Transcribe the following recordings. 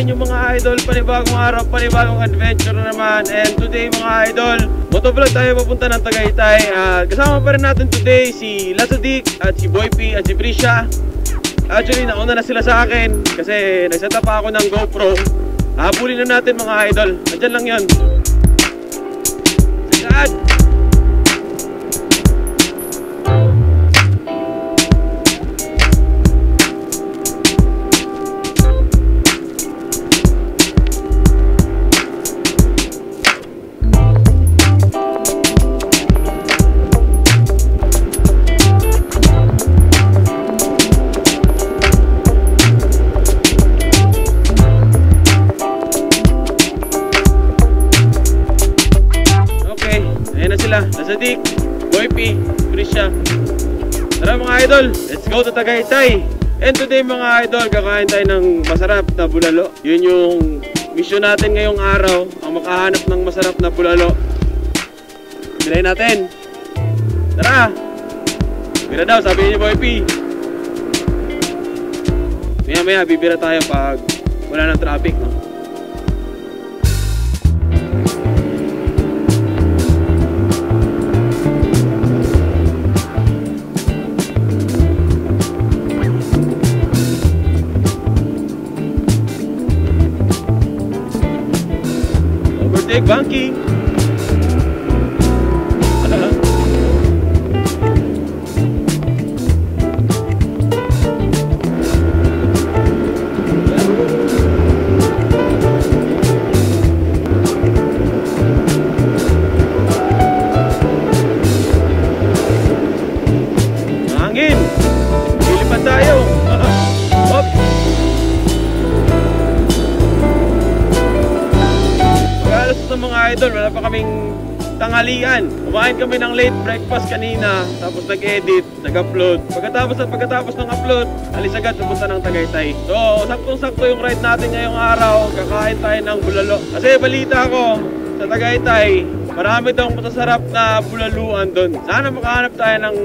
inyo mga idol. Panibagong araw, panibagong adventure na naman. And today mga idol, motovlog tayo papunta ng Tagaytay. Kasama pa rin natin today si Lazadik at si Boy P at si Prisha. Actually, nauna na sila sa akin kasi nagset up ako ng GoPro. Habulin na natin mga idol. Nandiyan lang yun. Sagad! Lazadik, Boy P, Prisha. Tara mga idol, let's go to Tagaytay. And today mga idol, kakain tayo ng masarap na bulalo. Yun yung mission natin ngayong araw, ang makahanap ng masarap na bulalo. Bilay natin. Tara! Bira daw, sabi ni Boy P. Maya maya, bibira tayo pag wala ng traffic, no? Overtake banking. Hangin. Lilipat tayo. Hop. Sa mga idol, wala pa kaming tanghalian. Kumain kami ng late breakfast kanina, tapos nag-edit, nag-upload. Pagkatapos ng upload, alis agad pupunta ng Tagaytay. So, saktong-sakto yung ride natin ngayong araw. Kakain tayo ng bulalo. Kasi balita ko, sa Tagaytay, marami daw masasarap na bulaluan doon. Sana makahanap tayo ng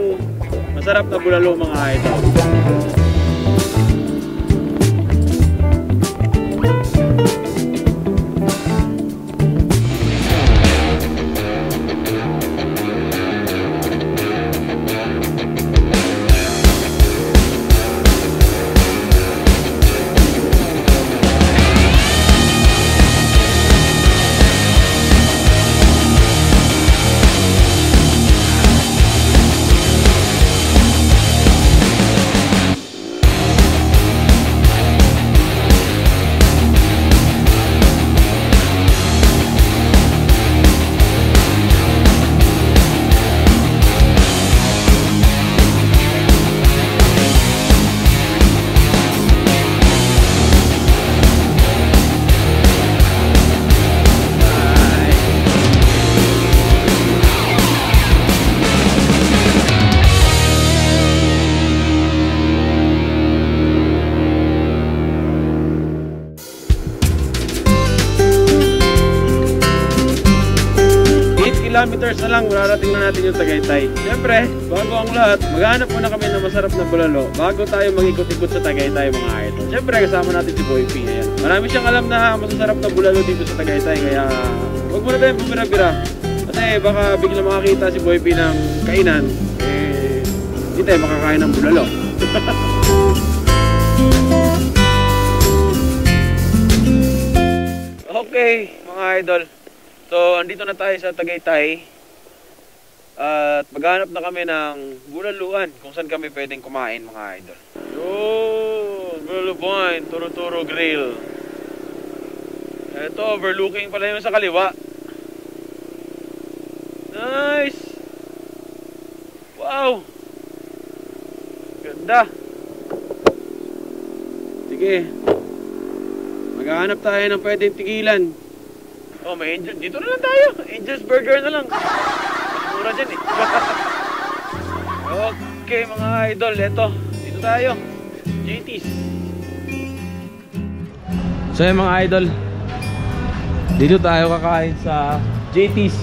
masarap na bulalo mga idol. Kilometers na lang, mararating na natin yung Tagaytay. Siyempre, bago ang lahat, maghanap muna kami ng masarap na bulalo bago tayo mag-ikot-ikot sa Tagaytay mga idol. Siyempre, kasama natin si Boy P. Ayan. Marami siyang alam na masasarap na bulalo dito sa Tagaytay, kaya huwag muna tayong bumira-bira. Kasi baka bigla makakita si Boy P ng kainan, hindi tayo makakain ng bulalo. Okay, mga idol. So, andito na tayo sa Tagaytay at maghanap na kami ng bulaluan kung saan kami pwedeng kumain mga idol. Yun! Bulalo Point, Turo-Turo Grill. Ito, overlooking pala yung sa kaliwa. Nice! Wow! Ganda! Sige, maghanap tayo ng pwedeng tigilan. Oh, may Angel. Dito na lang tayo. Angel's Burger na lang. Mas mura dyan eh. Okay mga idol, eto. Dito tayo. JT's. So yung mga idol, dito tayo kakain sa JT's,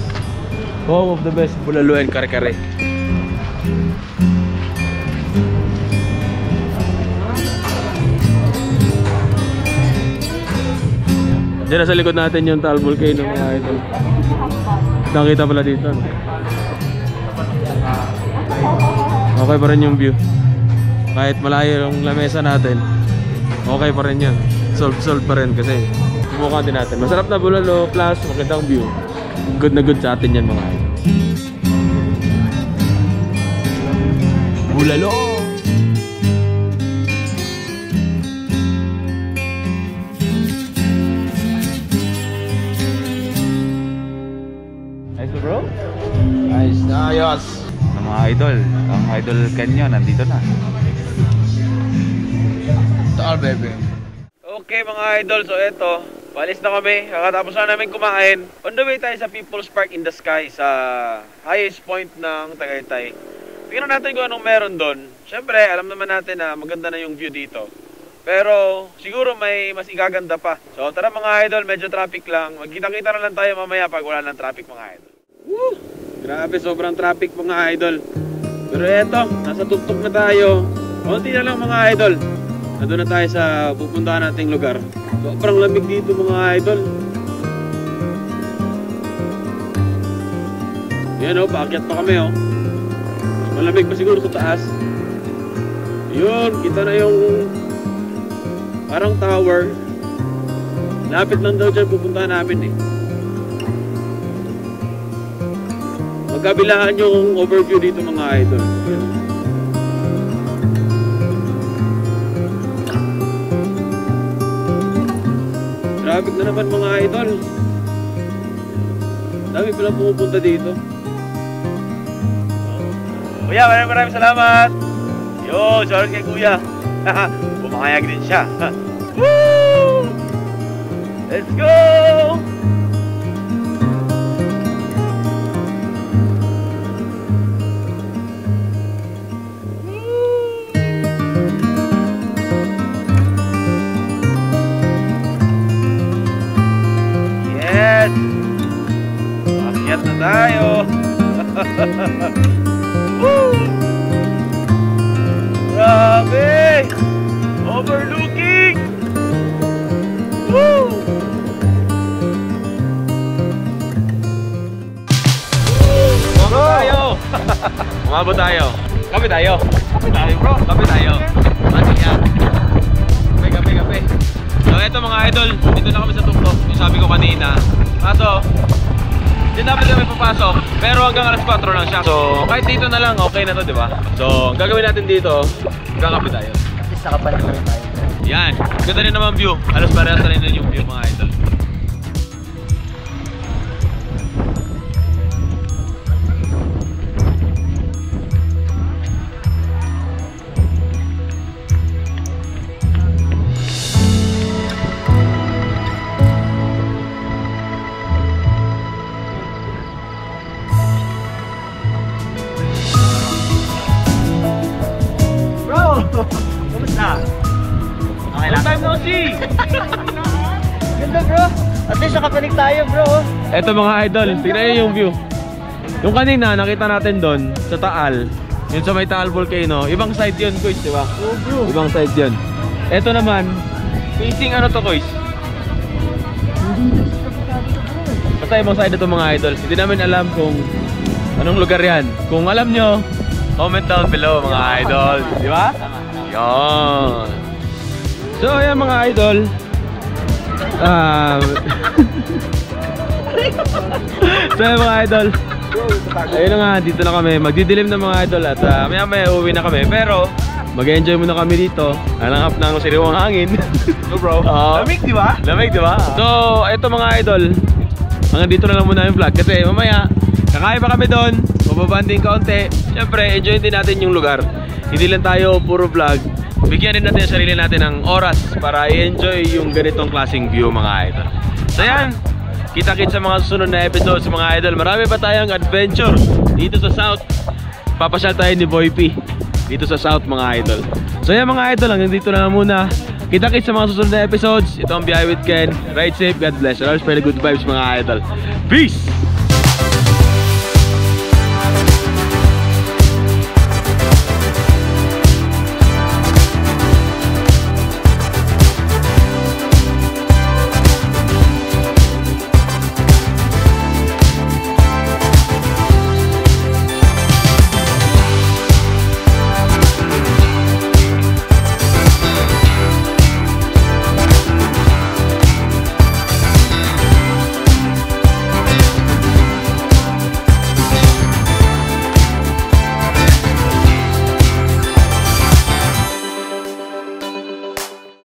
home of the best bulalo and kare-kare. Diyan na sa likod natin yung Taal Volcano mga idol. Nakita pala dito. Okay pa rin yung view. Kahit malayo yung lamesa natin, okay pa rin yan. Solve pa rin kasi subukan din natin. Masarap na bulalo plus magandang view. Good na good sa atin yan mga idol. Bulalo! Nice bro? Nice na ayos! Mga idol, ang Idol Canyon nandito na. Taal baby. Okay mga idol, so eto, palis na kami. Kakatapos na namin kumain. On the way tayo sa People's Park in the Sky sa highest point ng Tagaytay. Tingnan natin kung anong meron doon. Siyempre, alam naman natin na maganda na yung view dito. Pero siguro may mas igaganda pa. So tara mga idol, medyo traffic lang. Magkita-kita na lang tayo mamaya pag wala ng traffic mga idol. Woo! Grabe, sobrang traffic mga idol. Pero eto, nasa tuktok na tayo. Konti na lang mga idol. Nandun na tayo sa pupuntahan nating lugar. Sobrang lamig dito mga idol. Yan o, paakyat pa kami o. Malamig pa siguro sa taas. Yun, kita na yung parang tower. Lapit lang daw dyan pupuntahan namin eh. Magkabilaan yung overview dito mga idol. Yan. Traffic na naman mga idol. Dami palang pumupunta dito. Kuya, maraming salamat. Yo, sorry kay kuya. Pumakayag din siya. Woo! Let's go! Yes! Akyat na tayo. Woo! Grabe! Overlooking! Woo! Umabot tayo! Umabot tayo! Kape tayo! Kape tayo bro! Kape tayo! Ano yan? Kape! So eto mga idol, dito na kami sa tuktok. Yung sabi ko kanina. Kaso, hindi dapat kami papasok, pero hanggang alas 4 lang siya. So, kahit dito na lang, okay na to, di ba? So, gagawin natin dito, gagabi tayo. At least nakapalit na rin tayo. Yan, ganda rin naman view. Alas parehas na rin yung view mga idol. Kumusta? Okay lang. Long time no see! Ganda bro. At least nakapalit tayo bro. Eto mga idol, tingnan nyo yung view. Yung kanina, nakita natin doon, sa Taal. Yun sa may Taal Volcano. Ibang side yun, Kois, di ba? Oh bro. Ibang side yun. Eto naman, facing ano to, Kois? Basta ibang side ito mga idol. Hindi namin alam kung anong lugar yan. Kung alam nyo, comment down below mga idol. Di ba? Yan. So ayan mga idol. So ayan mga idol. Ayun na nga, dito na kami. Magdidilim na mga idol. At maya maya uwi na kami. Pero mag-enjoy muna kami dito. Hanap ng siriwang hangin. So bro, lamig di ba? Lamig di ba? So ito mga idol, hanggang dito na lang muna yung vlog. Kasi mamaya kakain pa kami doon, mababanding kaunti. Siyempre, enjoy din natin yung lugar. Hindi lang tayo puro vlog. Bigyan din natin yung sarili natin ng oras para i-enjoy yung ganitong klaseng view mga idol. So yan, kita-kits sa mga susunod na episodes mga idol. Marami pa tayong adventure dito sa South. Papasyal tayo ni Boy P dito sa South mga idol. So yan mga idol, hanggang dito na muna. Kita-kits sa mga susunod na episodes. Ito ang Biyahe with Ken. Ride safe, God bless. And always spread the good vibes mga idol. Peace!